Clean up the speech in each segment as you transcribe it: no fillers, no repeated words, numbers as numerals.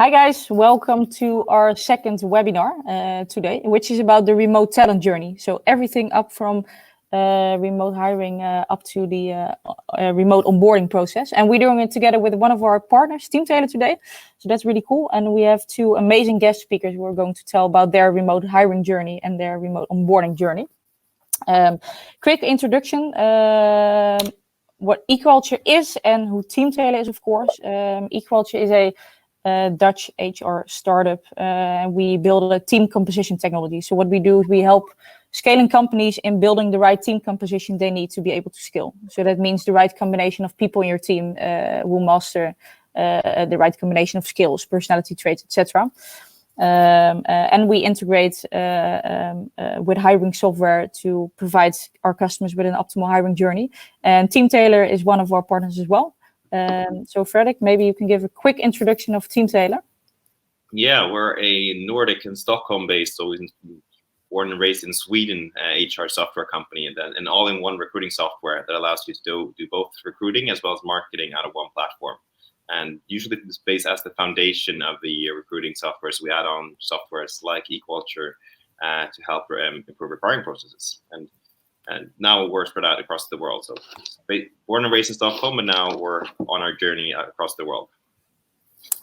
Hi guys, welcome to our second webinar today, which is about the remote talent journey. So everything up from remote hiring up to the remote onboarding process. And we're doing it together with one of our partners, Teamtailor, today. So that's really cool. And we have two amazing guest speakers who are going to tell about their remote hiring journey and their remote onboarding journey. Quick introduction. What eCulture is and who Teamtailor is, of course. eCulture is a Dutch HR startup. We build a team composition technology. So what we do is we help scaling companies in building the right team composition they need to be able to scale. So that means the right combination of people in your team will master the right combination of skills, personality traits, etc. And we integrate with hiring software to provide our customers with an optimal hiring journey. And Teamtailor is one of our partners as well. So Fredrik, maybe you can give a quick introduction of Teamtailor. Yeah, we're a Nordic and Stockholm-based, so born and raised in Sweden, HR software company, and then an all-in-one recruiting software that allows you to do both recruiting as well as marketing out of one platform. And usually this based as the foundation of the recruiting software. So we add on softwares like eCulture to help improve hiring processes. And now we're spread out across the world. So born and raised in Stockholm, and now we're on our journey across the world.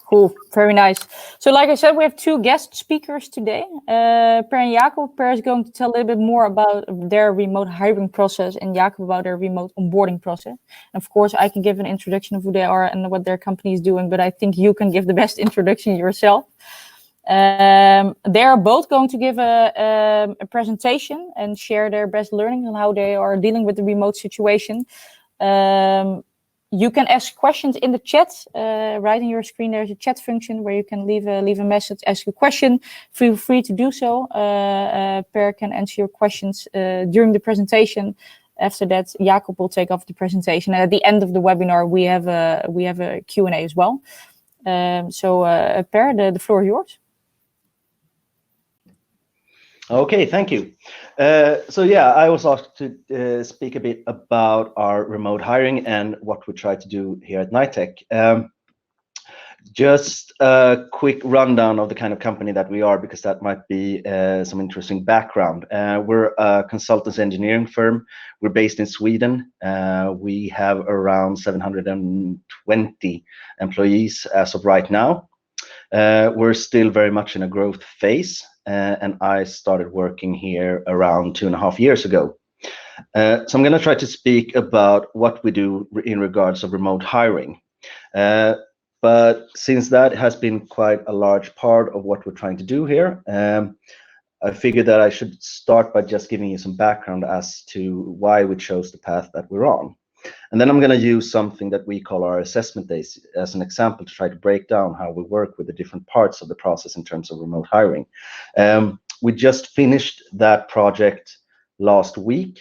Cool, very nice. So like I said, we have two guest speakers today, Per and Jakob. Per is going to tell a little bit more about their remote hiring process and Jakob about their remote onboarding process. And of course, I can give an introduction of who they are and what their company is doing, but I think you can give the best introduction yourself. They are both going to give a presentation and share their best learnings on how they are dealing with the remote situation. You can ask questions in the chat. Right on your screen, there's a chat function where you can leave a message, ask a question. Feel free to do so. Per can answer your questions during the presentation. After that, Jakob will take off the presentation. And at the end of the webinar, we have a Q&A as well. Per, the floor is yours. Okay, thank you. I was asked to speak a bit about our remote hiring and what we try to do here at Knightec. Just a quick rundown of the kind of company that we are, because that might be some interesting background. We're a consultants engineering firm. We're based in Sweden. We have around 720 employees as of right now. We're still very much in a growth phase. And I started working here around 2.5 years ago. So I'm going to try to speak about what we do in regards of remote hiring. But since that has been quite a large part of what we're trying to do here, I figured that I should start by just giving you some background as to why we chose the path that we're on. And then I'm going to use something that we call our assessment days as an example to try to break down how we work with the different parts of the process in terms of remote hiring. We just finished that project last week.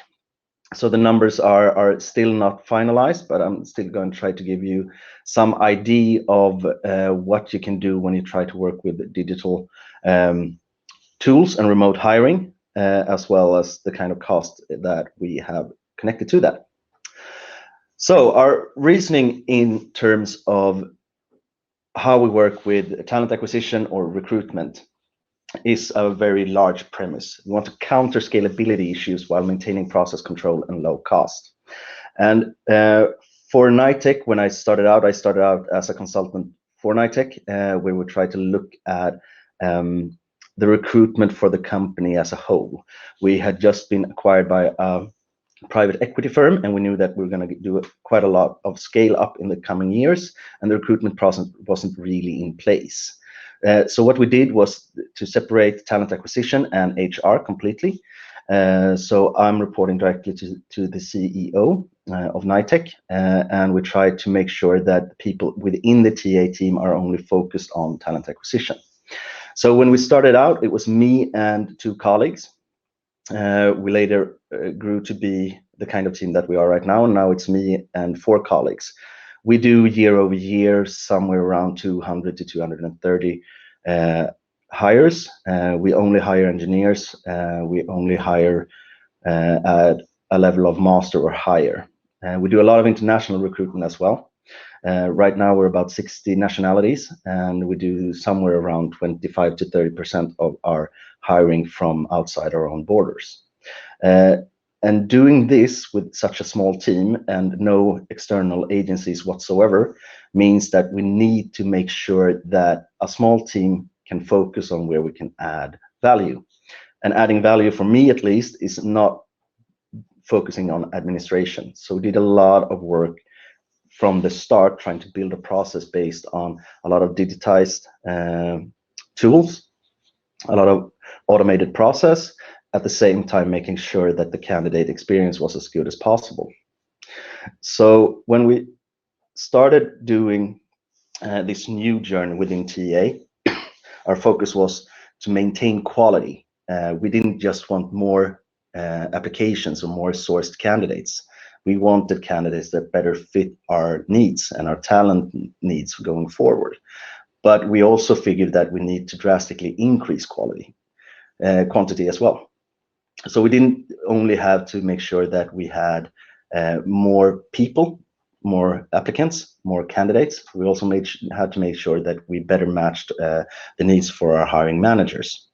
So the numbers are still not finalized, but I'm still going to try to give you some idea of what you can do when you try to work with digital tools and remote hiring, as well as the kind of cost that we have connected to that. So our reasoning in terms of how we work with talent acquisition or recruitment is a very large premise. We want to counter scalability issues while maintaining process control and low cost. And for Knightec, when I started out as a consultant for Knightec, where we try to look at the recruitment for the company as a whole. We had just been acquired by a private equity firm, and we knew that we were going to do quite a lot of scale up in the coming years, and the recruitment process wasn't really in place. So what we did was to separate talent acquisition and HR completely. So I'm reporting directly to the CEO of Knightec, and we try to make sure that people within the TA team are only focused on talent acquisition. So when we started out, it was me and 2 colleagues. We later grew to be the kind of team that we are right now. And now it's me and 4 colleagues. We do year over year somewhere around 200 to 230 hires. We only hire engineers. We only hire at a level of master or higher. We do a lot of international recruitment as well. Right now, we're about 60 nationalities, and we do somewhere around 25 to 30% of our hiring from outside our own borders. And doing this with such a small team and no external agencies whatsoever means that we need to make sure that a small team can focus on where we can add value. And adding value, for me at least, is not focusing on administration. So we did a lot of work from the start, trying to build a process based on a lot of digitized tools, a lot of automated process, at the same time making sure that the candidate experience was as good as possible. So when we started doing this new journey within TA, our focus was to maintain quality. We didn't just want more applications or more sourced candidates. We wanted candidates that better fit our needs and our talent needs going forward. But we also figured that we need to drastically increase quantity as well. So we didn't only have to make sure that we had more people, more applicants, more candidates. We also had to make sure that we better matched the needs for our hiring managers.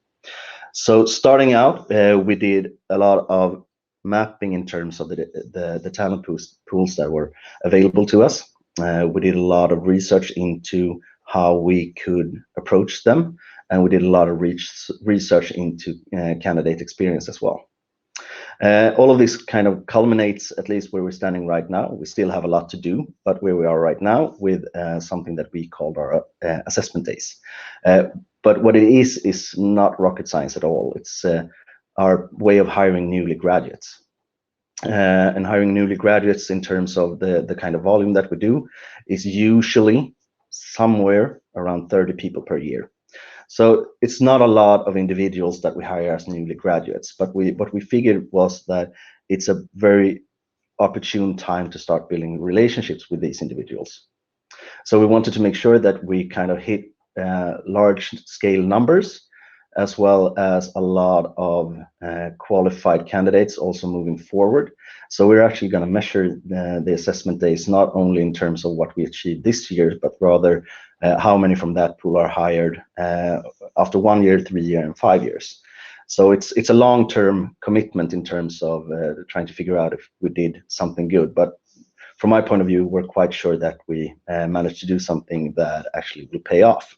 So starting out, we did a lot of mapping in terms of the talent pools that were available to us. We did a lot of research into how we could approach them, and we did a lot of research into candidate experience as well. All of this kind of culminates, at least where we're standing right now. We still have a lot to do, but where we are right now with something that we called our assessment days. But what it is not rocket science at all. It's our way of hiring newly graduates. And hiring newly graduates in terms of the kind of volume that we do is usually somewhere around 30 people per year. So it's not a lot of individuals that we hire as newly graduates, but what we figured was that it's a very opportune time to start building relationships with these individuals. So we wanted to make sure that we kind of hit large scale numbers, as well as a lot of qualified candidates also moving forward. So we're actually going to measure the assessment days not only in terms of what we achieved this year, but rather how many from that pool are hired after 1 year, 3 years, and 5 years. So it's a long-term commitment in terms of trying to figure out if we did something good. But from my point of view, we're quite sure that we managed to do something that actually will pay off.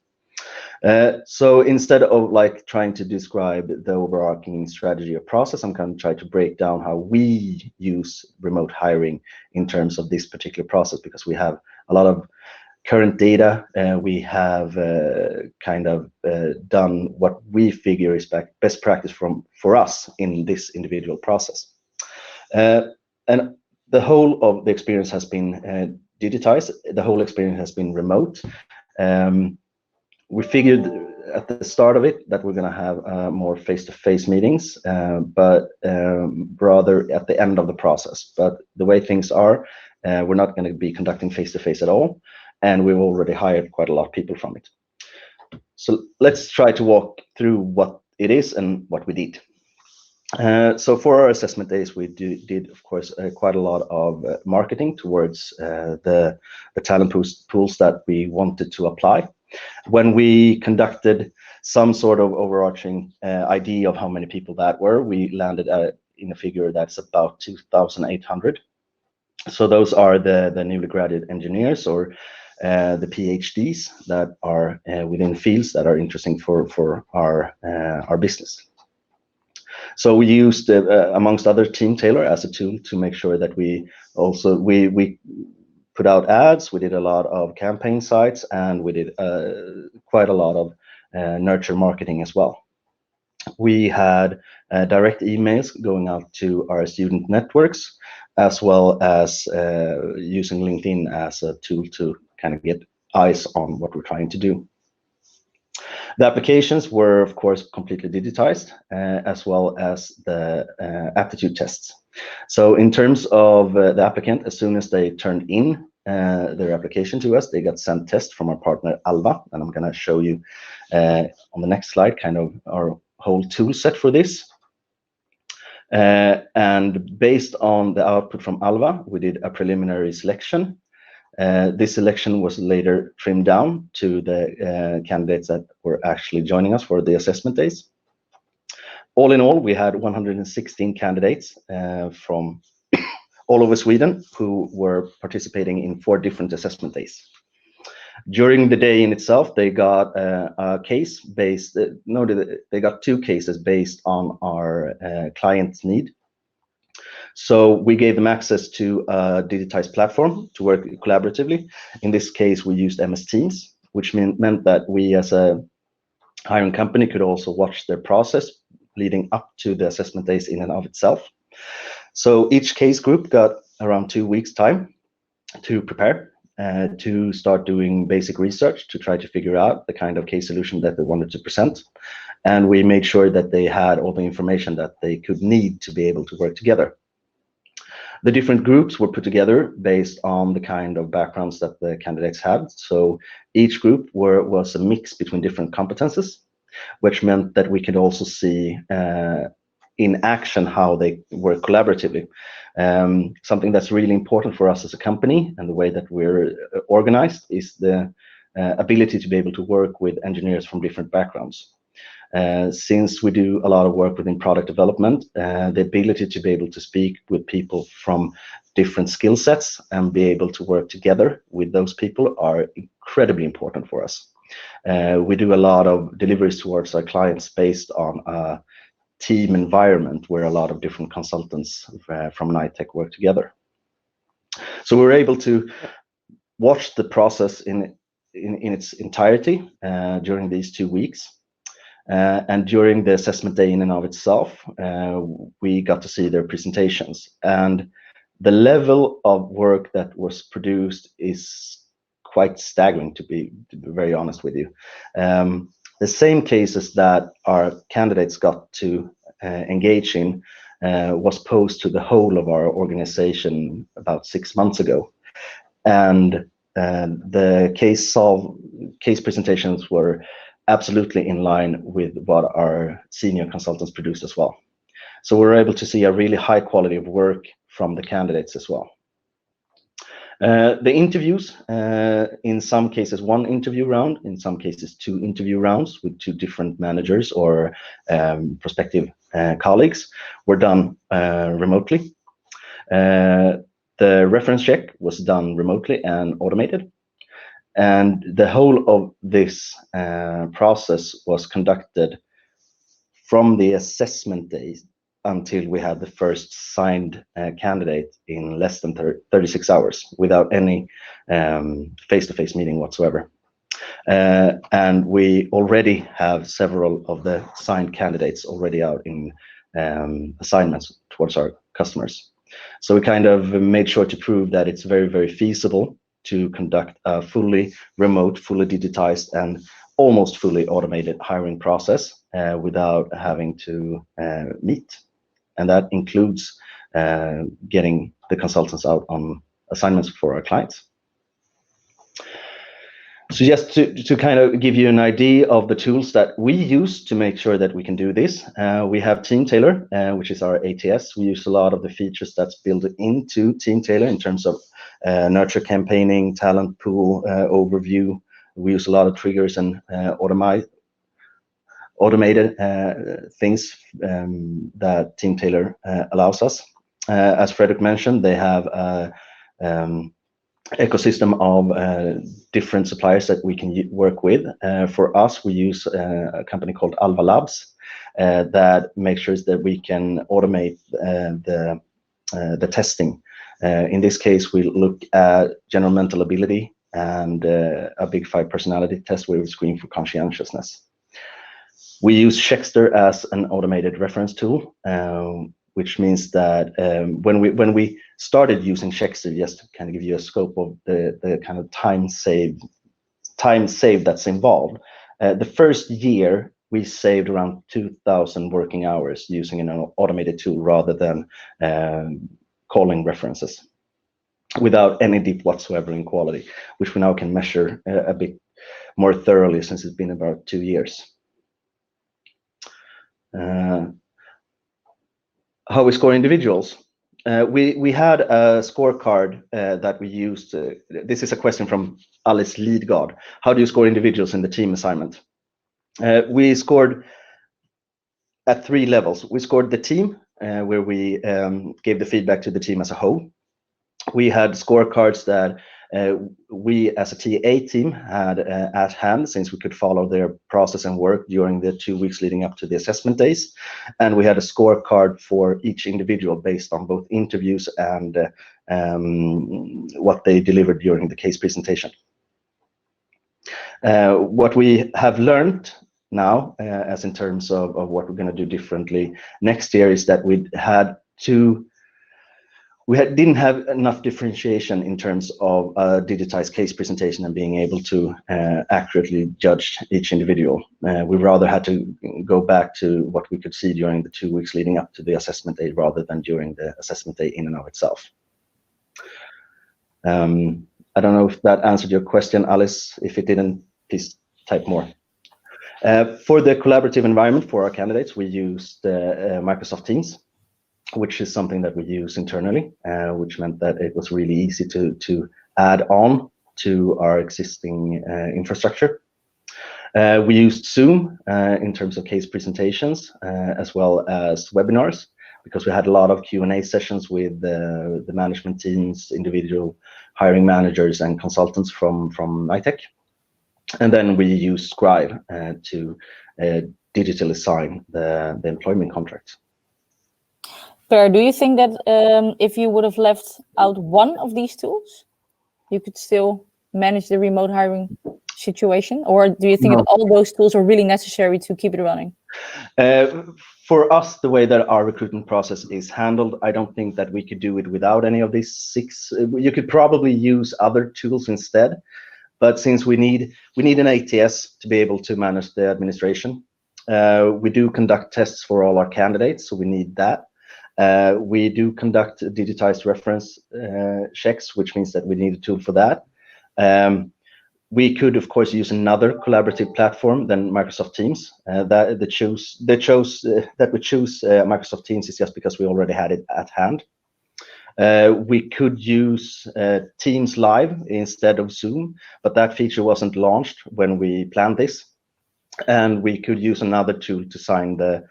So instead of like trying to describe the overarching strategy or process, I'm going to try to break down how we use remote hiring in terms of this particular process, because we have a lot of current data. We have kind of done what we figure is best practice for us in this individual process. And the whole of the experience has been digitized. The whole experience has been remote. We figured at the start of it that we're going to have more face-to-face meetings, but rather at the end of the process. But the way things are, we're not going to be conducting face-to-face at all, and we've already hired quite a lot of people from it. So let's try to walk through what it is and what we did. So for our assessment days, we did of course quite a lot of marketing towards the talent pools that we wanted to apply. When we conducted some sort of overarching idea of how many people that were, we landed in a figure that's about 2,800. So those are the newly graduate engineers or the PhDs that are within fields that are interesting for our business. So we used, amongst other, Team Tailor as a tool to make sure that we also we put out ads. We did a lot of campaign sites, and we did quite a lot of nurture marketing as well. We had direct emails going out to our student networks, as well as using LinkedIn as a tool to kind of get eyes on what we're trying to do. The applications were, of course, completely digitized, as well as the aptitude tests. So in terms of the applicant, as soon as they turned in their application to us, they got sent tests from our partner Alva, and I'm going to show you on the next slide kind of our whole tool set for this. And based on the output from Alva, we did a preliminary selection. This selection was later trimmed down to the candidates that were actually joining us for the assessment days. All in all, we had 116 candidates from all over Sweden who were participating in 4 different assessment days. During the day in itself, they got a case based, they got 2 cases based on our client's need. So we gave them access to a digitized platform to work collaboratively. In this case, we used MS Teams, which meant that we as a hiring company could also watch their process leading up to the assessment days in and of itself. So each case group got around 2 weeks time to prepare, to start doing basic research to try to figure out the kind of case solution that they wanted to present. And we made sure that they had all the information that they could need to be able to work together. The different groups were put together based on the kind of backgrounds that the candidates had. So each group was a mix between different competences, which meant that we could also see in action how they work collaboratively. Something that's really important for us as a company and the way that we're organized is the ability to be able to work with engineers from different backgrounds. Since we do a lot of work within product development, the ability to be able to speak with people from different skill sets and be able to work together with those people are incredibly important for us. We do a lot of deliveries towards our clients based on a team environment where a lot of different consultants from Knightec work together. So we're able to watch the process in its entirety during these 2 weeks. And during the assessment day in and of itself, we got to see their presentations. And the level of work that was produced is quite staggering, to be very honest with you. The same cases that our candidates got to engage in was posed to the whole of our organization about 6 months ago. And the case presentations were absolutely in line with what our senior consultants produced as well. So we're able to see a really high quality of work from the candidates as well. The interviews, in some cases 1 interview round, in some cases 2 interview rounds with 2 different managers or prospective colleagues, were done remotely. The reference check was done remotely and automated. And the whole of this process was conducted from the assessment days until we had the first signed candidate in less than 36 hours without any face-to-face meeting whatsoever. And we already have several of the signed candidates already out in assignments towards our customers. So we kind of made sure to prove that it's very, very feasible to conduct a fully remote, fully digitized, and almost fully automated hiring process without having to meet. And that includes getting the consultants out on assignments for our clients. So just to kind of give you an idea of the tools that we use to make sure that we can do this, we have Teamtailor, which is our ATS. We use a lot of the features that's built into Teamtailor in terms of nurture campaigning, talent pool overview. We use a lot of triggers and automated things that Teamtailor allows us. As Fredrik mentioned, they have a ecosystem of different suppliers that we can work with. For us, we use a company called Alva Labs that makes sure that we can automate the testing. In this case, we look at general mental ability and a Big 5 personality test where we screen for conscientiousness. We use Checkster as an automated reference tool, which means that when we started using Checkster, just to kind of give you a scope of the kind of time saved that's involved, the first year we saved around 2,000 working hours using an automated tool rather than calling references without any dip whatsoever in quality, which we now can measure a bit more thoroughly since it's been about 2 years. How we score individuals. We had a scorecard that we used. This is a question from Alice Lidgard. How do you score individuals in the team assignment? We scored at 3 levels. We scored the team, where we gave the feedback to the team as a whole. We had scorecards that we as a TA team had at hand, since we could follow their process and work during the 2 weeks leading up to the assessment days. And we had a scorecard for each individual based on both interviews and what they delivered during the case presentation. What we have learned now, as in terms of what we're going to do differently next year, is that we didn't have enough differentiation in terms of a digitized case presentation and being able to accurately judge each individual. We rather had to go back to what we could see during the 2 weeks leading up to the assessment day, rather than during the assessment day in and of itself. I don't know if that answered your question, Alice. If it didn't, please type more. For the collaborative environment for our candidates, we used Microsoft Teams, which is something that we use internally, which meant that it was really easy to add on to our existing infrastructure. We used Zoom in terms of case presentations, as well as webinars, because we had a lot of Q&A sessions with the management teams, individual hiring managers and consultants from Knightec. And then we use Scribe to digitally sign the employment contracts. Per, do you think that if you would have left out one of these tools, you could still manage the remote hiring situation? Or do you think that all those tools are really necessary to keep it running? For us, the way that our recruitment process is handled, I don't think that we could do it without any of these 6. You could probably use other tools instead, but since we need an ATS to be able to manage the administration, we do conduct tests for all our candidates, so we need that. We do conduct digitized reference checks, which means that we need a tool for that. We could, of course, use another collaborative platform than Microsoft Teams. That we choose Microsoft Teams is just because we already had it at hand. We could use Teams Live instead of Zoom, but that feature wasn't launched when we planned this. And we could use another tool to sign the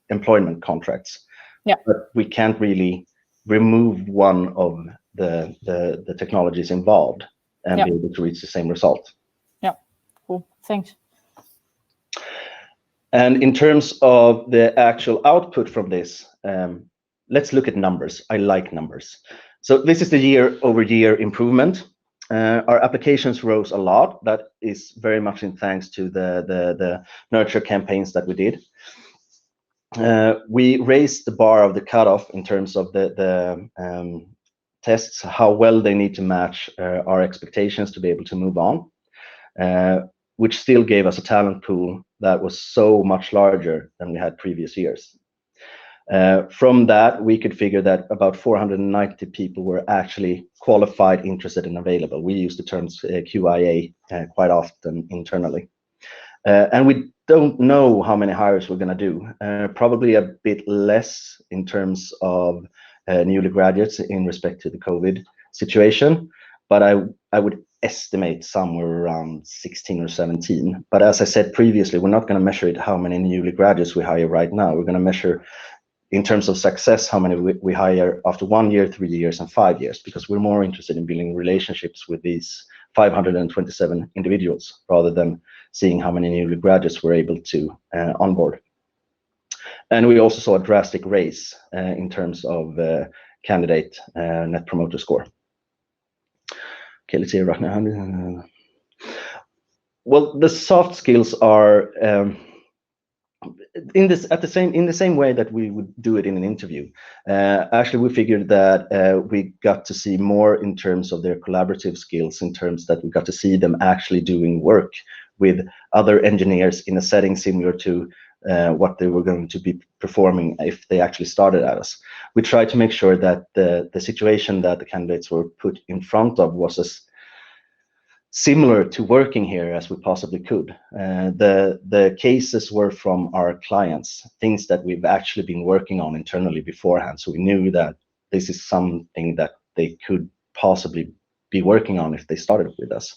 employment contracts. Yeah. But we can't really remove one of the technologies involved and be able to reach the same result. Yeah, cool, thanks. And in terms of the actual output from this, let's look at numbers. I like numbers. So this is the year-over-year improvement. Our applications rose a lot. That is very much in thanks to the nurture campaigns that we did. We raised the bar of the cutoff in terms of the tests, how well they need to match our expectations to be able to move on, which still gave us a talent pool that was so much larger than we had previous years. From that, we could figure that about 490 people were actually qualified, interested, and available. We use the terms QIA quite often internally. And we don't know how many hires we're going to do. Probably a bit less in terms of newly graduates in respect to the COVID situation, but I would estimate somewhere around 16 or 17. But as I said previously, we're not going to measure it how many newly graduates we hire right now. We're going to measure in terms of success how many we hire after 1 year, 3 years, and 5 years, because we're more interested in building relationships with these 527 individuals rather than seeing how many newly graduates we're able to onboard. And we also saw a drastic raise in terms of candidate net promoter score. Okay, let's see right now. Well, the soft skills are in the same way that we would do it in an interview. Actually, we figured that we got to see more in terms of their collaborative skills, in terms that we got to see them actually doing work with other engineers in a setting similar to what they were going to be performing if they actually started at us. We tried to make sure that the situation that the candidates were put in front of was similar to working here as we possibly could. The cases were from our clients, things that we've actually been working on internally beforehand. So we knew that this is something that they could possibly be working on if they started with us.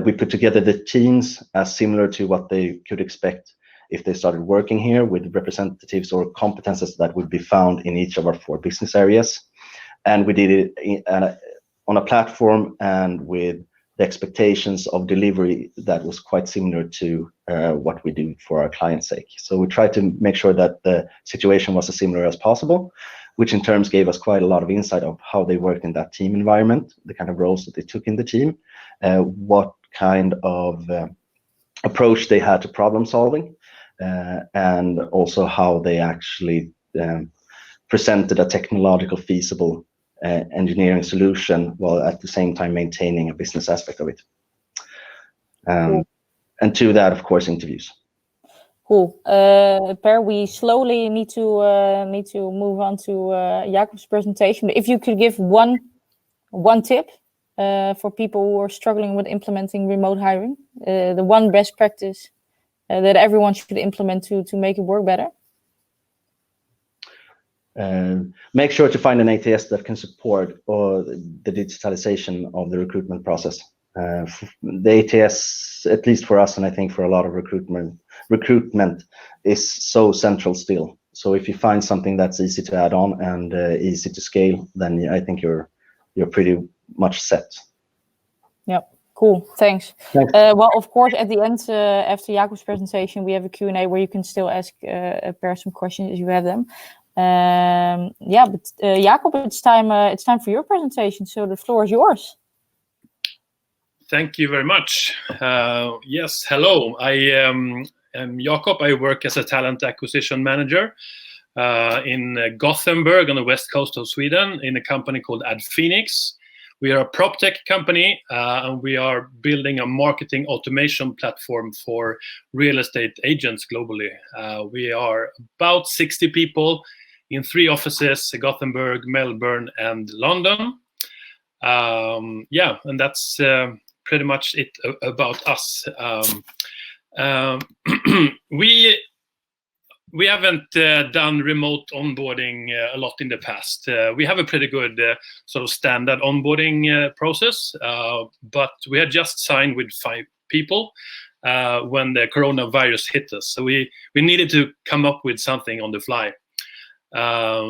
We put together the teams as similar to what they could expect if they started working here, with representatives or competences that would be found in each of our 4 business areas. And we did it on a platform and with the expectations of delivery that was quite similar to what we do for our client's sake. So we tried to make sure that the situation was as similar as possible, which in terms gave us quite a lot of insight of how they worked in that team environment, the kind of roles that they took in the team, what kind of approach they had to problem solving, and also how they actually presented a technological feasible engineering solution while at the same time maintaining a business aspect of it. Cool. And to that, of course, interviews. Cool. Per, we slowly need to move on to Jakob's presentation. But if you could give one tip for people who are struggling with implementing remote hiring, the one best practice that everyone should implement to make it work better. Make sure to find an ATS that can support the digitalization of the recruitment process. The ATS, at least for us, and I think for a lot of recruitment is so central still. So if you find something that's easy to add on and easy to scale, then I think you're pretty much set. Yep. Cool. Thanks. Well, of course, at the end, after Jakob's presentation, we have a Q&A where you can still ask Per some questions if you have them. But Jakob, it's time for your presentation. So the floor is yours. Thank you very much. Yes, hello. I am Jakob. I work as a talent acquisition manager in Gothenburg on the west coast of Sweden in a company called Adfenix. We are a prop tech company, and we are building a marketing automation platform for real estate agents globally. We are about 60 people in 3 offices: Gothenburg, Melbourne, and London. And that's pretty much it about us. We haven't done remote onboarding a lot in the past. We have a pretty good sort of standard onboarding process, but we had just signed with 5 people when the coronavirus hit us. So we needed to come up with something on the fly.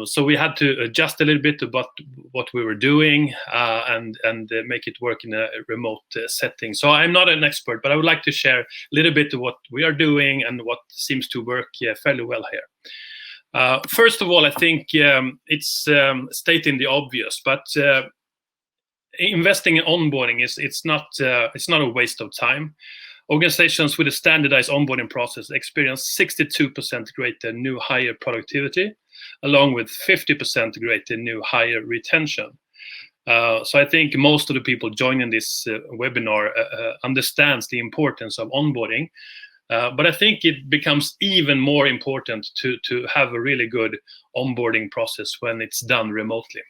So we had to adjust a little bit about what we were doing and make it work in a remote setting. So I'm not an expert, but I would like to share a little bit of what we are doing and what seems to work fairly well here. First of all, I think it's stating the obvious, but investing in onboarding it's not a waste of time. Organizations with a standardized onboarding process experience 62% greater new hire productivity, along with 50% greater new hire retention. So I think most of the people joining this webinar understands the importance of onboarding. But I think it becomes even more important to have a really good onboarding process when it's done remotely.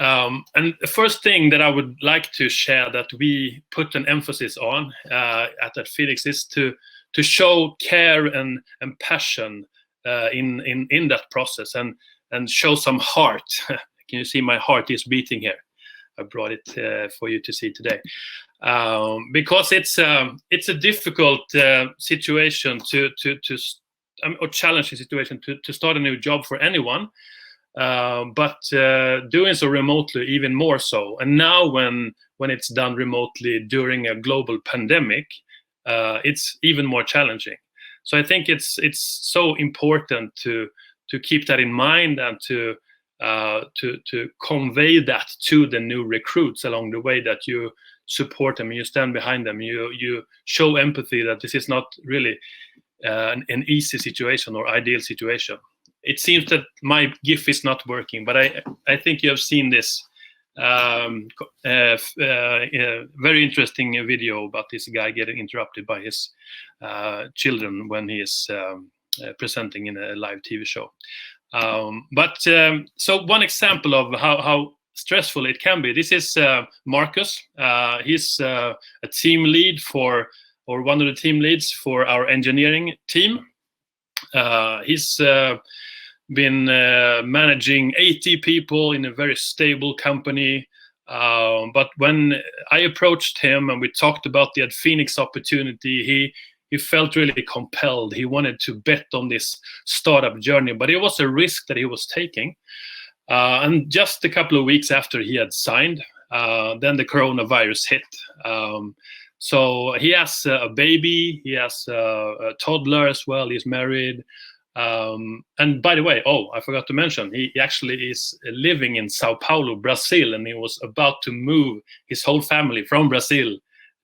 And the first thing that I would like to share that we put an emphasis on at Adfenix is to show care and passion in that process and show some heart. Can you see my heart is beating here? I brought it for you to see today. Because it's a difficult situation or challenging situation to start a new job for anyone. But doing so remotely even more so. And now when it's done remotely during a global pandemic, it's even more challenging. So I think it's so important to keep that in mind and to convey that to the new recruits along the way, that you support them, you stand behind them, you show empathy, that this is not really an easy situation or ideal situation. It seems that my GIF is not working, but I think you have seen this very interesting video about this guy getting interrupted by his children when he is presenting in a live TV show. So one example of how stressful it can be. This is Marcus. He's a team lead or one of the team leads for our engineering team. He's been managing 80 people in a very stable company. But when I approached him and we talked about the Adfenix opportunity, he felt really compelled. He wanted to bet on this startup journey, but it was a risk that he was taking. And just a couple of weeks after he had signed, then the coronavirus hit. So he has a baby, he has a toddler as well, he's married. And by the way, I forgot to mention, he actually is living in Sao Paulo, Brazil, and he was about to move his whole family from Brazil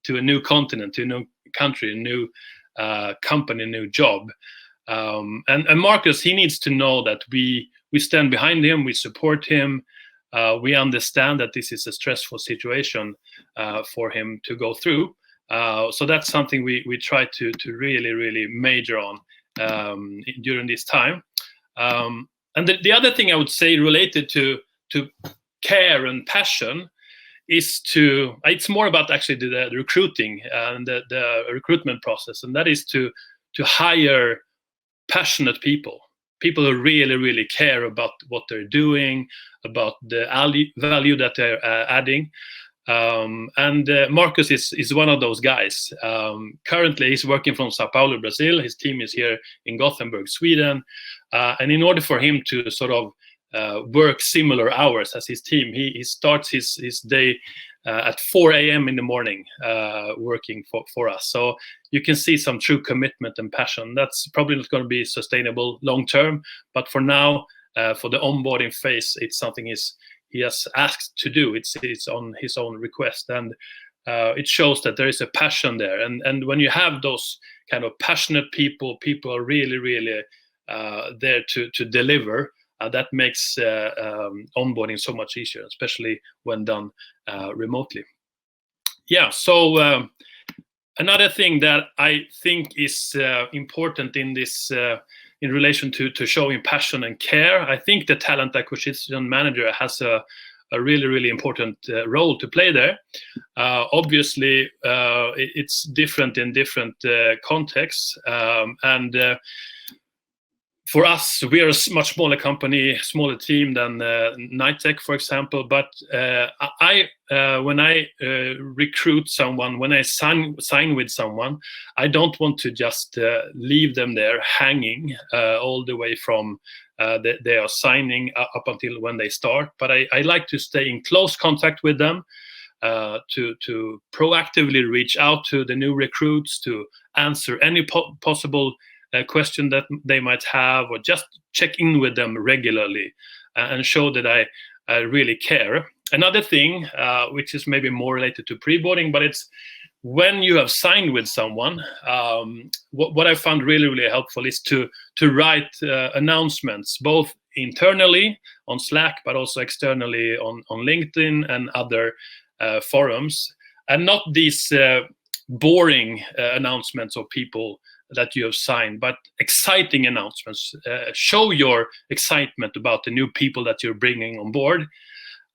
to a new continent, to a new country, a new company, a new job. And Marcus, he needs to know that we stand behind him, we support him, we understand that this is a stressful situation for him to go through. So that's something we try to really, really major on during this time. And the other thing I would say related to care and passion is it's more about actually the recruiting and the recruitment process, and that is to hire passionate people who really, really care about what they're doing, about the value that they're adding. And Marcus is one of those guys. Currently, he's working from Sao Paulo, Brazil. His team is here in Gothenburg, Sweden. And in order for him to sort of work similar hours as his team, he starts his day at 4 a.m. in the morning working for us. So you can see some true commitment and passion. That's probably not going to be sustainable long term, but for now, for the onboarding phase, it's something he has asked to do. It's on his own request, and it shows that there is a passion there. And when you have those kind of passionate people are really, really there to deliver. That makes onboarding so much easier, especially when done remotely. Yeah. So another thing that I think is important in this. In relation to showing passion and care, I think the talent acquisition manager has a really, really important role to play there. Obviously, it's different in different contexts. And for us, we are a much smaller company, smaller team than Knightec, for example. But when I recruit someone, when I sign with someone, I don't want to just leave them there hanging all the way from they are signing up until when they start. But I like to stay in close contact with them, to proactively reach out to the new recruits, to answer any possible question that they might have, or just check in with them regularly and show that I really care. Another thing, which is maybe more related to pre-boarding, but it's when you have signed with someone, what I found really, really helpful is to write announcements, both internally on Slack, but also externally on LinkedIn and other forums, and not these boring announcements of people that you have signed, but exciting announcements. Show your excitement about the new people that you're bringing on board.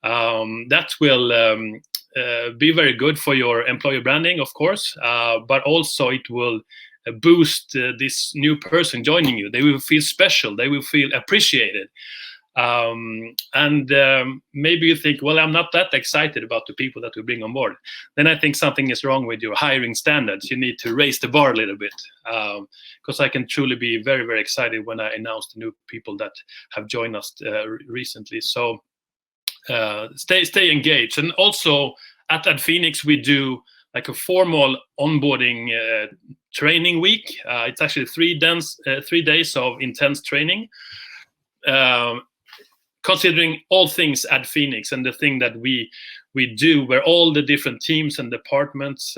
That will be very good for your employer branding, of course, but also it will boost this new person joining you. They will feel special. They will feel appreciated. And maybe you think, well, I'm not that excited about the people that we bring on board. Then I think something is wrong with your hiring standards. You need to raise the bar a little bit, because I can truly be very, very excited when I announce the new people that have joined us recently. So stay engaged. And also at Adfenix, we do like a formal onboarding training week. It's actually 3 days of intense training. Considering all things Adfenix and the thing that we do, where all the different teams and departments,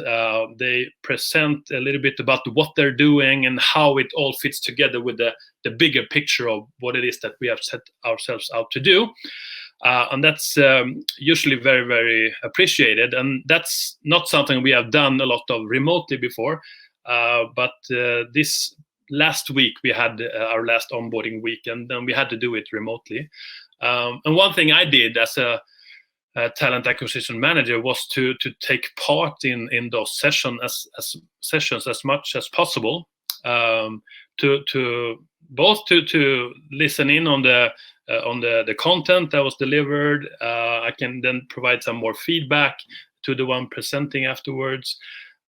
they present a little bit about what they're doing and how it all fits together with the bigger picture of what it is that we have set ourselves out to do. And that's usually very, very appreciated. And that's not something we have done a lot of remotely before. But this last week, we had our last onboarding week, and then we had to do it remotely. And one thing I did as a talent acquisition manager was to take part in those sessions as much as possible, to both to listen in on the content that was delivered. I can then provide some more feedback to the one presenting afterwards,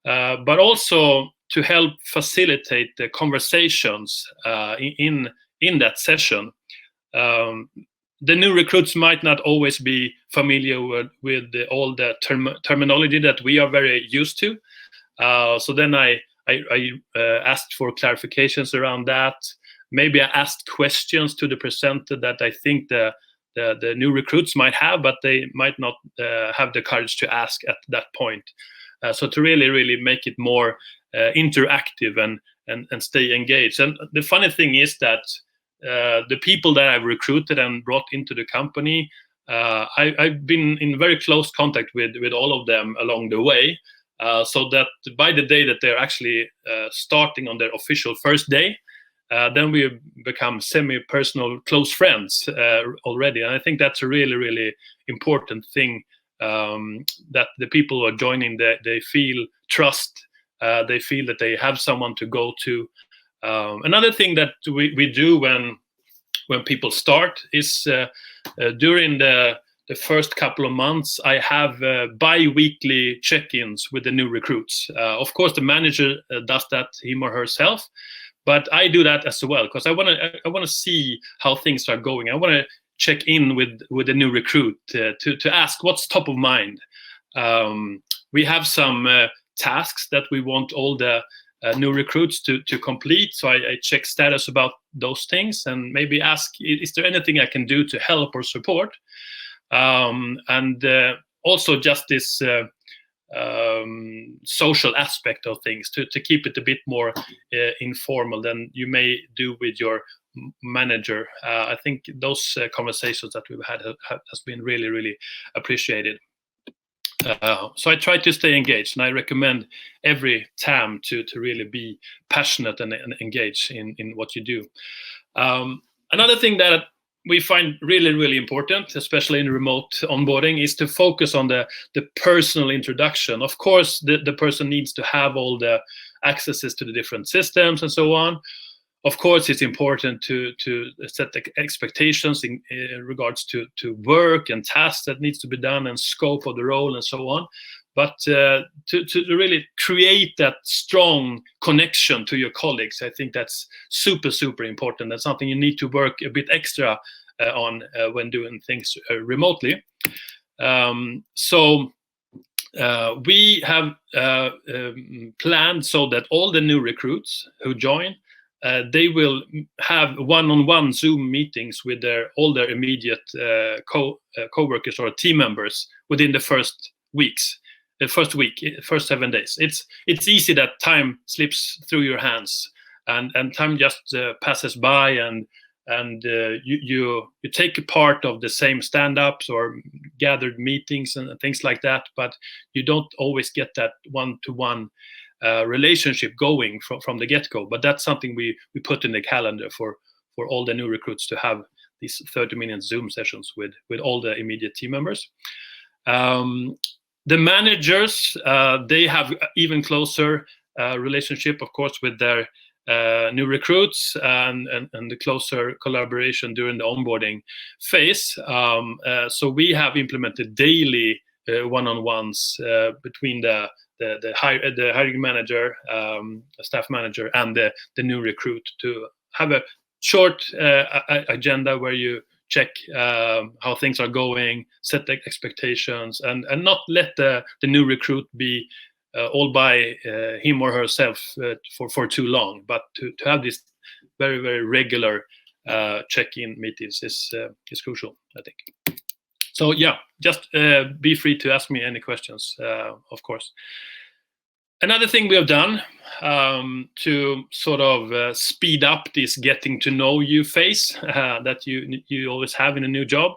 but also to help facilitate the conversations in that session. The new recruits might not always be familiar with all the terminology that we are very used to. So then I asked for clarifications around that. Maybe I asked questions to the presenter that I think the new recruits might have, but they might not have the courage to ask at that point. So to really make it more interactive and stay engaged. And the funny thing is that the people that I've recruited and brought into the company, I've been in very close contact with all of them along the way, so that by the day that they're actually starting on their official first day, then we become semi-personal close friends already. And I think that's a really important thing, that the people who are joining, they feel trust, they feel that they have someone to go to. Another thing that we do when people start is during the first couple of months, I have bi-weekly check-ins with the new recruits. Of course, the manager does that him or herself, but I do that as well, because I want to see how things are going. I want to check in with the new recruit to ask what's top of mind. We have some tasks that we want all the new recruits to complete. So I check status about those things and maybe ask, is there anything I can do to help or support? And also just this social aspect of things, to keep it a bit more informal than you may do with your manager. I think those conversations that we've had has been really appreciated. So I try to stay engaged, and I recommend every TAM to really be passionate and engaged in what you do. Another thing that we find really important, especially in remote onboarding, is to focus on the personal introduction. Of course, the person needs to have all the accesses to the different systems and so on. Of course, it's important to set the expectations in regards to work and tasks that needs to be done and scope of the role and so on. But to really create that strong connection to your colleagues, I think that's super important. That's something you need to work a bit extra on when doing things remotely. So we have planned so that all the new recruits who join, they will have one-on-one Zoom meetings with all their immediate co-workers or team members within the first weeks. The first 7 days. It's easy that time slips through your hands, and time just passes by, and you take a part of the same stand-ups or gathered meetings and things like that, but you don't always get that one-to-one relationship going from the get-go. But that's something we put in the calendar for all the new recruits to have these 30-minute Zoom sessions with all the immediate team members. The managers, they have even closer relationship, of course, with their new recruits and the closer collaboration during the onboarding phase. So we have implemented daily one-on-ones between the hiring manager, staff manager, and the new recruit, to have a short agenda where you check how things are going, set the expectations, and not let the new recruit be all by him or herself for too long, but to have this very regular check-in meetings is crucial, I think. So yeah, just be free to ask me any questions, of course. Another thing we have done to sort of speed up this getting to know you phase that you always have in a new job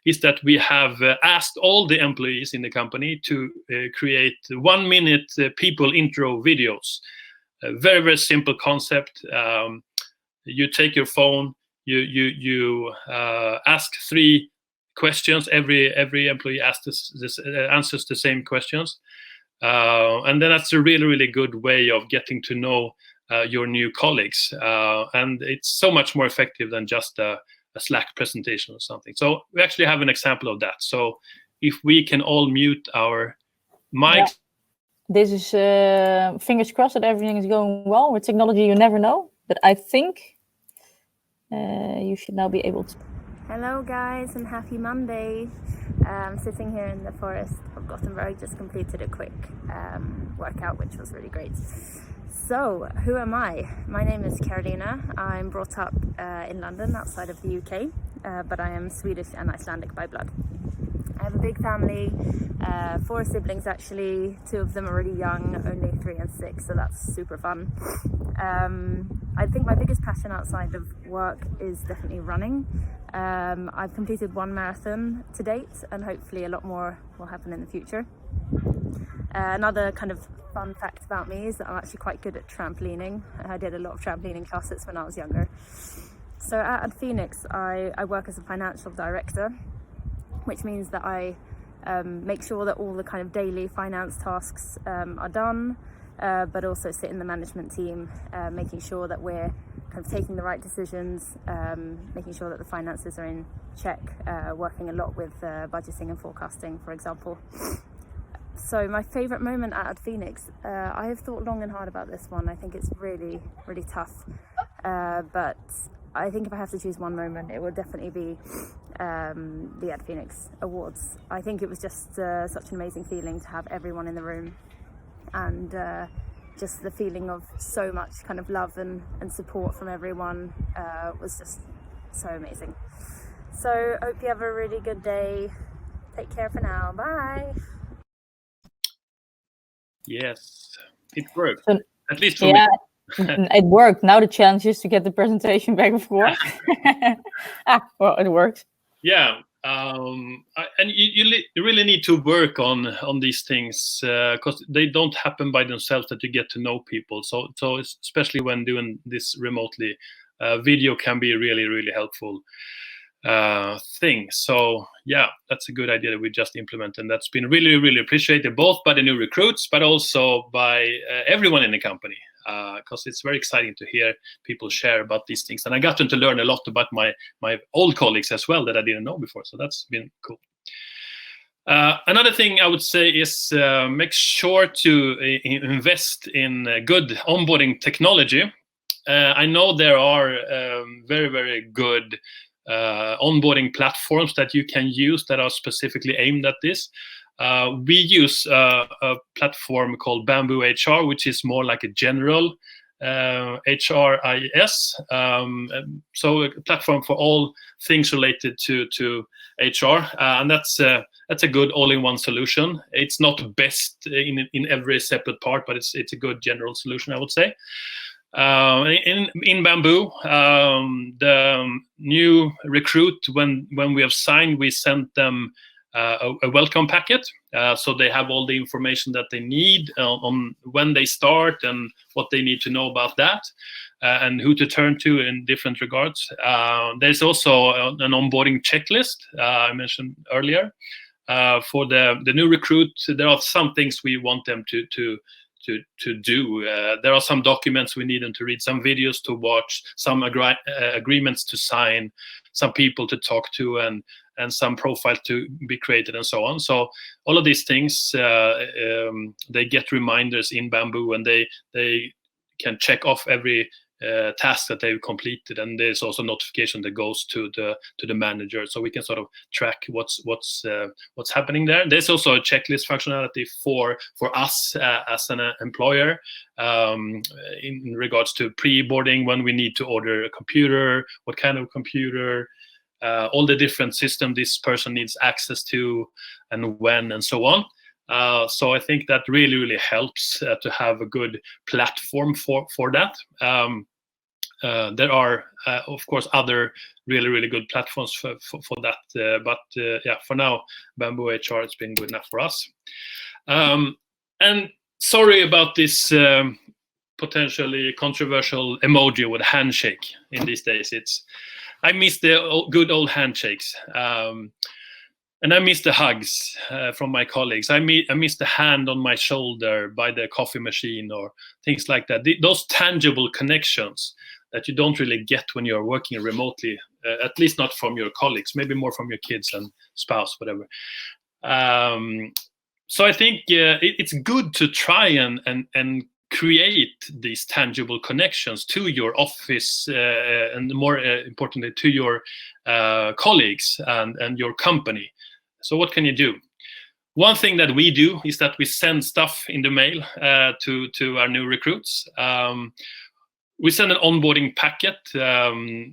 is that we have asked all the employees in the company to create 1-minute people intro videos. A very simple concept. You take your phone, you ask 3 questions. Every employee asks answers the same questions, and then that's a really good way of getting to know your new colleagues, and it's so much more effective than just a Slack presentation or something. So we actually have an example of that. So if we can all mute our mics. Yeah. This is fingers crossed that everything is going well. With technology, you never know. But I think you should now be able to. Hello guys and happy Monday. I'm sitting here in the forest of Gothenburg, just completed a quick workout, which was really great. So, who am I? My name is Carolina. I'm brought up in London, outside of the UK, but I am Swedish and Icelandic by blood. I have a big family, 4 siblings actually. 2 of them are really young, only 3 and 6, so that's super fun. I think my biggest passion outside of work is definitely running. I've completed 1 marathon to date, and hopefully a lot more will happen in the future. Another kind of fun fact about me is that I'm actually quite good at trampolining. I did a lot of trampolining classes when I was younger. So at Adfenix, I work as a financial director, which means that I make sure that all the kind of daily finance tasks are done, but also sit in the management team, making sure that we're kind of taking the right decisions, making sure that the finances are in check, working a lot with budgeting and forecasting, for example. So my favourite moment at Adfenix, I have thought long and hard about this one. I think it's really tough, but I think if I have to choose one moment, it would definitely be the Adfenix Awards. I think it was just such an amazing feeling to have everyone in the room, and just the feeling of so much kind of love and support from everyone was just so amazing. So hope you have a really good day. Take care for now. Bye. Yes, it worked. So, at least for me. It worked. Now the challenge is to get the presentation back, of course. Well, it worked. Yeah, and you really need to work on these things because they don't happen by themselves, that you get to know people. So especially when doing this remotely, video can be really helpful thing. So yeah, that's a good idea that we just implemented, and that's been really appreciated, both by the new recruits but also by everyone in the company, because it's very exciting to hear people share about these things, and I got them to learn a lot about my old colleagues as well that I didn't know before, so that's been cool. Another thing I would say is make sure to invest in good onboarding technology. I know there are very good onboarding platforms that you can use that are specifically aimed at this. We use a platform called Bamboo HR, which is more like a general HRIS. So a platform for all things related to HR, and that's a good all-in-one solution. It's not best in every separate part, but it's a good general solution, I would say. In Bamboo, the new recruit, when we have signed, we sent them a welcome packet, so they have all the information that they need on when they start and what they need to know about that, and who to turn to in different regards. There's also an onboarding checklist I mentioned earlier. For the new recruit, there are some things we want them to do. There are some documents we need them to read, some videos to watch, some agreements to sign, some people to talk to, and some profiles to be created, and so on. So all of these things, they get reminders in Bamboo, and they can check off every task that they've completed, and there's also notification that goes to the manager, so we can sort of track what's happening there. There's also a checklist functionality for us as an employer in regards to pre-boarding, when we need to order a computer, what kind of computer, all the different systems this person needs access to, and when, and so on. So I think that really helps to have a good platform for that. There are, of course, other really good platforms for that. But yeah, for now, Bamboo HR has been good enough for us. And sorry about this potentially controversial emoji with handshake in these days. I miss the good old handshakes. And I miss the hugs from my colleagues. I miss the hand on my shoulder by the coffee machine or things like that. Those tangible connections that you don't really get when you're working remotely, at least not from your colleagues, maybe more from your kids and spouse, whatever. So I think it's good to try and create these tangible connections to your office and more importantly to your colleagues and your company. So what can you do? One thing that we do is that we send stuff in the mail to our new recruits. We send an onboarding packet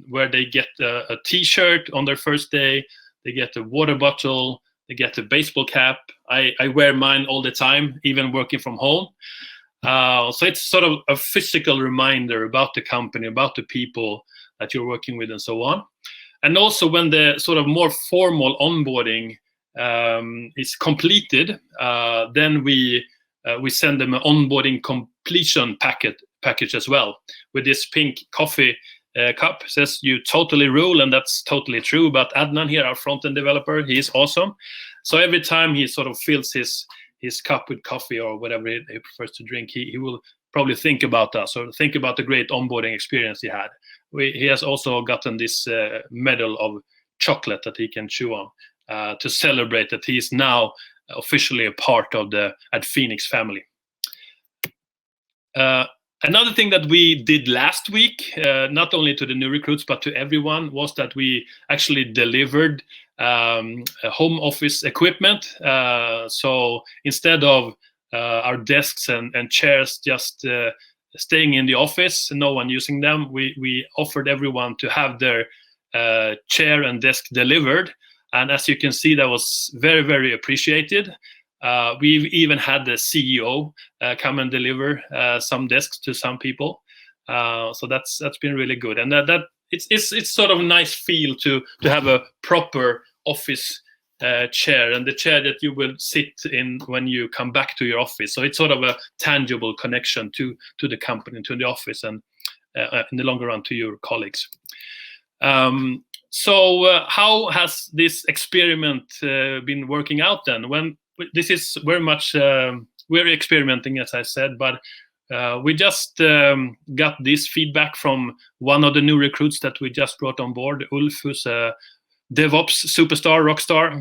where they get a T-shirt on their first day, they get a water bottle, they get a baseball cap. I wear mine all the time, even working from home. So it's sort of a physical reminder about the company, about the people that you're working with and so on. And also when the sort of more formal onboarding is completed, then we send them an onboarding completion package as well with this pink coffee cup. It says you totally rule, and that's totally true. But Adnan here, our front-end developer, he is awesome. So every time he sort of fills his cup with coffee or whatever he prefers to drink, he will probably think about us or think about the great onboarding experience he had. He has also gotten this medal of chocolate that he can chew on to celebrate that he is now officially a part of the Adfenix family. Another thing that we did last week, not only to the new recruits, but to everyone, was that we actually delivered home office equipment. So instead of our desks and chairs just staying in the office, no one using them, we offered everyone to have their chair and desk delivered. And as you can see, that was very, very appreciated. We've even had the CEO come and deliver some desks to some people. So that's been really good. And that it's sort of a nice feel to have a proper office chair, and the chair that you will sit in when you come back to your office. So it's sort of a tangible connection to the company, to the office, and in the longer run to your colleagues. So how has this experiment been working out then? When this is very much we're experimenting, as I said, but we just got this feedback from one of the new recruits that we just brought on board, Ulf, who's a DevOps superstar, rock star.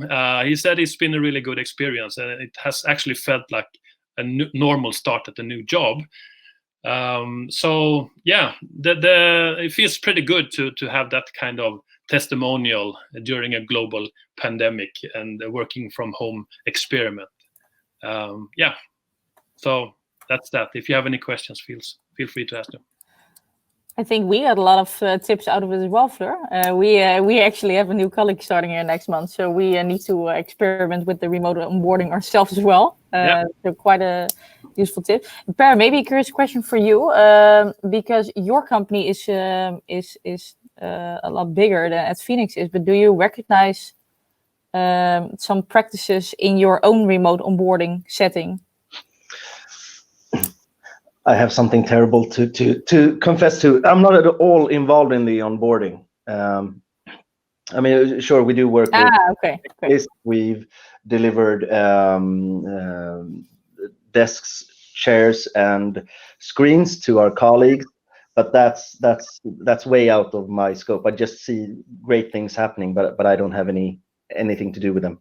He said it's been a really good experience, and it has actually felt like a normal start at a new job. So yeah, it feels pretty good to have that kind of testimonial during a global pandemic and a working from home experiment. Yeah, so that's that. If you have any questions, feel free to ask them. I think we got a lot of tips out of it as well, Fleur. We actually have a new colleague starting here next month, so we need to experiment with the remote onboarding ourselves as well. So quite a useful tip. Per, maybe a curious question for you, because your company is a lot bigger than Adfenix is, but do you recognize some practices in your own remote onboarding setting? I have something terrible to confess to. I'm not at all involved in the onboarding. I mean, sure, we do work with okay. We've delivered desks, chairs, and screens to our colleagues, but that's way out of my scope. I just see great things happening, but I don't have anything to do with them.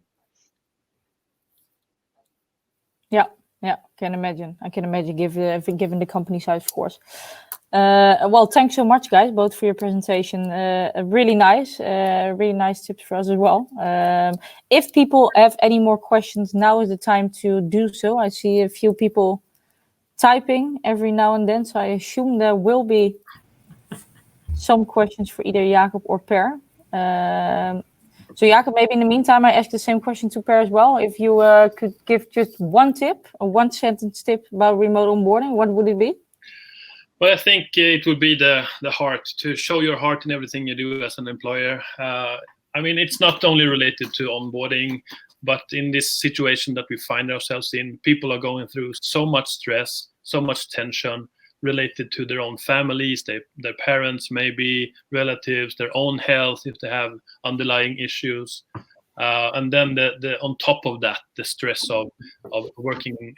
Yeah, I can imagine given the company size, of course. Well, thanks so much, guys, both for your presentation. Really nice tips for us as well. If people have any more questions, now is the time to do so. I see a few people typing every now and then, so I assume there will be some questions for either Jakob or Per. So Jakob, maybe in the meantime, I ask the same question to Per as well. If you could give just one tip, a one-sentence tip about remote onboarding, what would it be? Well, I think it would be the heart, to show your heart in everything you do as an employer. I mean, it's not only related to onboarding, but in this situation that we find ourselves in, people are going through so much stress, so much tension related to their own families, their parents, maybe relatives, their own health, if they have underlying issues. and then the on top of that, the stress of working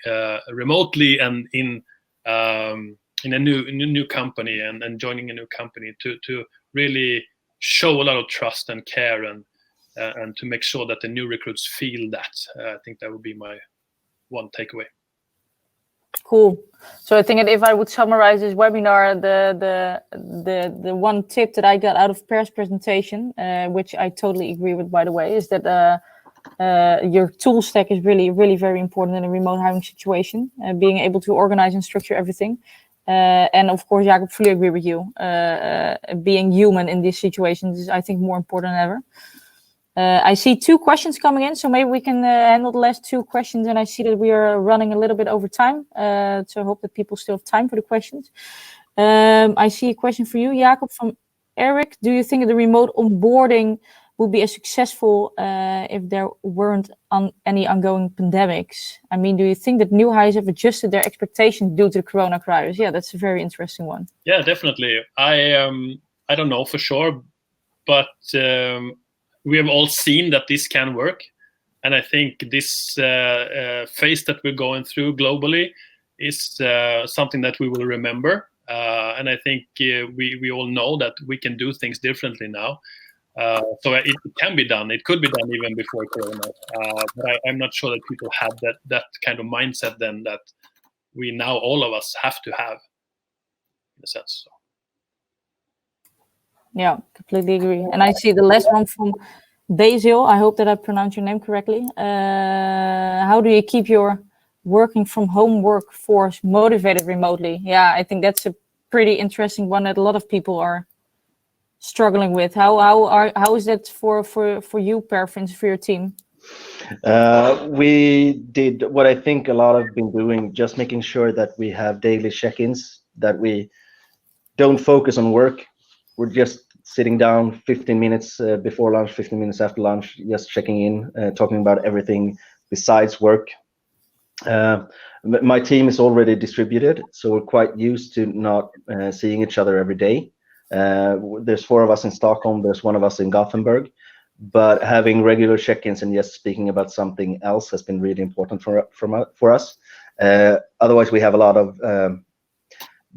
remotely and in a new company and joining a new company to really show a lot of trust and care and to make sure that the new recruits feel that. I think that would be my one takeaway. Cool. So I think that if I would summarize this webinar, the one tip that I got out of Per's presentation, which I totally agree with, by the way, is that your tool stack is really, really very important in a remote hiring situation. Being able to organize and structure everything. And of course, Jakob, fully agree with you. Being human in these situations is, I think, more important than ever. I see 2 questions coming in, so maybe we can handle the last 2 questions. And I see that we are running a little bit over time, so I hope that people still have time for the questions. I see a question for you, Jakob, from Eric. Do you think the remote onboarding would be as successful if there weren't any ongoing pandemics? I mean, do you think that new hires have adjusted their expectations due to the coronavirus? Yeah, that's a very interesting one. Yeah, definitely. I don't know for sure, but we have all seen that this can work. And I think this phase that we're going through globally is something that we will remember. And I think we all know that we can do things differently now. So it can be done. It could be done even before Corona. But I'm not sure that people had that kind of mindset then that we now, all of us, have to have, in a sense. So. Yeah, completely agree. And I see the last one from Basil. I hope that I pronounced your name correctly. How do you keep your working from home workforce motivated remotely? Yeah, I think that's a pretty interesting one that a lot of people are struggling with. How is that for you, Per, for your team? We did what I think a lot have been doing, just making sure that we have daily check-ins, that we don't focus on work. We're just sitting down 15 minutes before lunch, 15 minutes after lunch, just checking in, talking about everything besides work. My team is already distributed, so we're quite used to not seeing each other every day. There's 4 of us in Stockholm, there's 1 of us in Gothenburg, but having regular check-ins and just speaking about something else has been really important for us. Otherwise, we have a lot of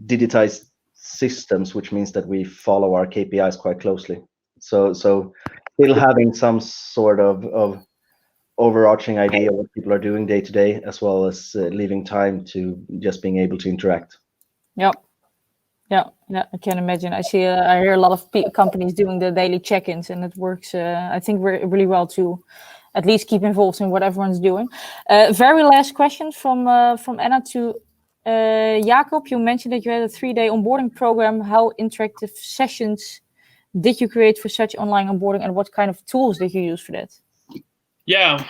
digitized systems, which means that we follow our KPIs quite closely. So still having some sort of overarching idea of what people are doing day to day, as well as leaving time to just being able to interact. Yeah, I can imagine. I hear a lot of companies doing the daily check-ins, and it works, I think, really well to at least keep involved in what everyone's doing. Very last question from Anna to Jakob. You mentioned that you had a 3-day onboarding program. How interactive sessions did you create for such online onboarding, and what kind of tools did you use for that? Yeah,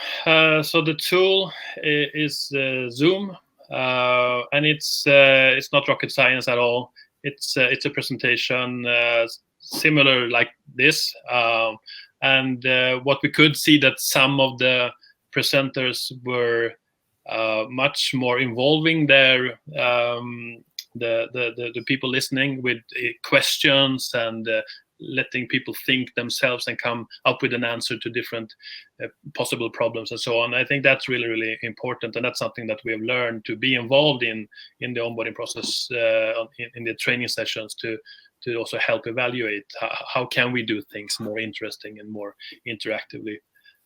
so the tool is Zoom, and it's not rocket science at all. It's a presentation similar like this, and what we could see that some of the presenters were much more involving their the people listening with questions and letting people think themselves and come up with an answer to different possible problems and so on. I think that's really, really important, and that's something that we have learned to be involved in the onboarding process, in the training sessions, to also help evaluate how can we do things more interesting and more interactively.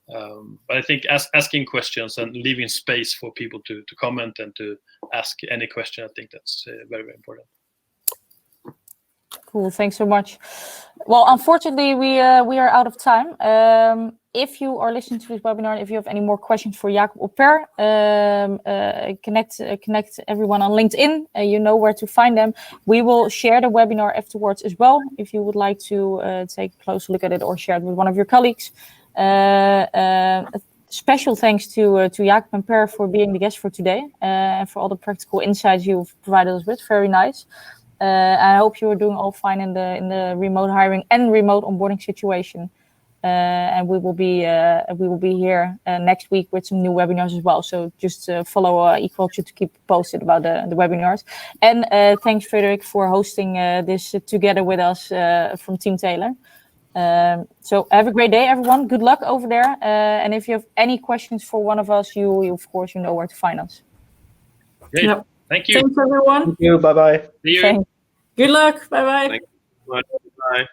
But I think asking questions and leaving space for people to comment and to ask any question, I think that's very, very important. Cool, thanks so much. Well, unfortunately, we are out of time. If you are listening to this webinar, if you have any more questions for Jakob or Per, connect everyone on LinkedIn. You know where to find them. We will share the webinar afterwards as well, if you would like to take a closer look at it or share it with one of your colleagues. Special thanks to Jakob and Per for being the guest for today, and for all the practical insights you've provided us with. Very nice. I hope you are doing all fine in the remote hiring and remote onboarding situation. And we will be here next week with some new webinars as well. So just follow eCulture to keep posted about the webinars. And thanks, Frederick, for hosting this together with us from Team Taylor. So have a great day, everyone. Good luck over there. And if you have any questions for one of us, you of course, you know where to find us. Great. Yep. Thank you. Thanks, everyone. Thank you. Bye-bye. See you. Thanks. Good luck. Bye-bye. Thank you. Bye.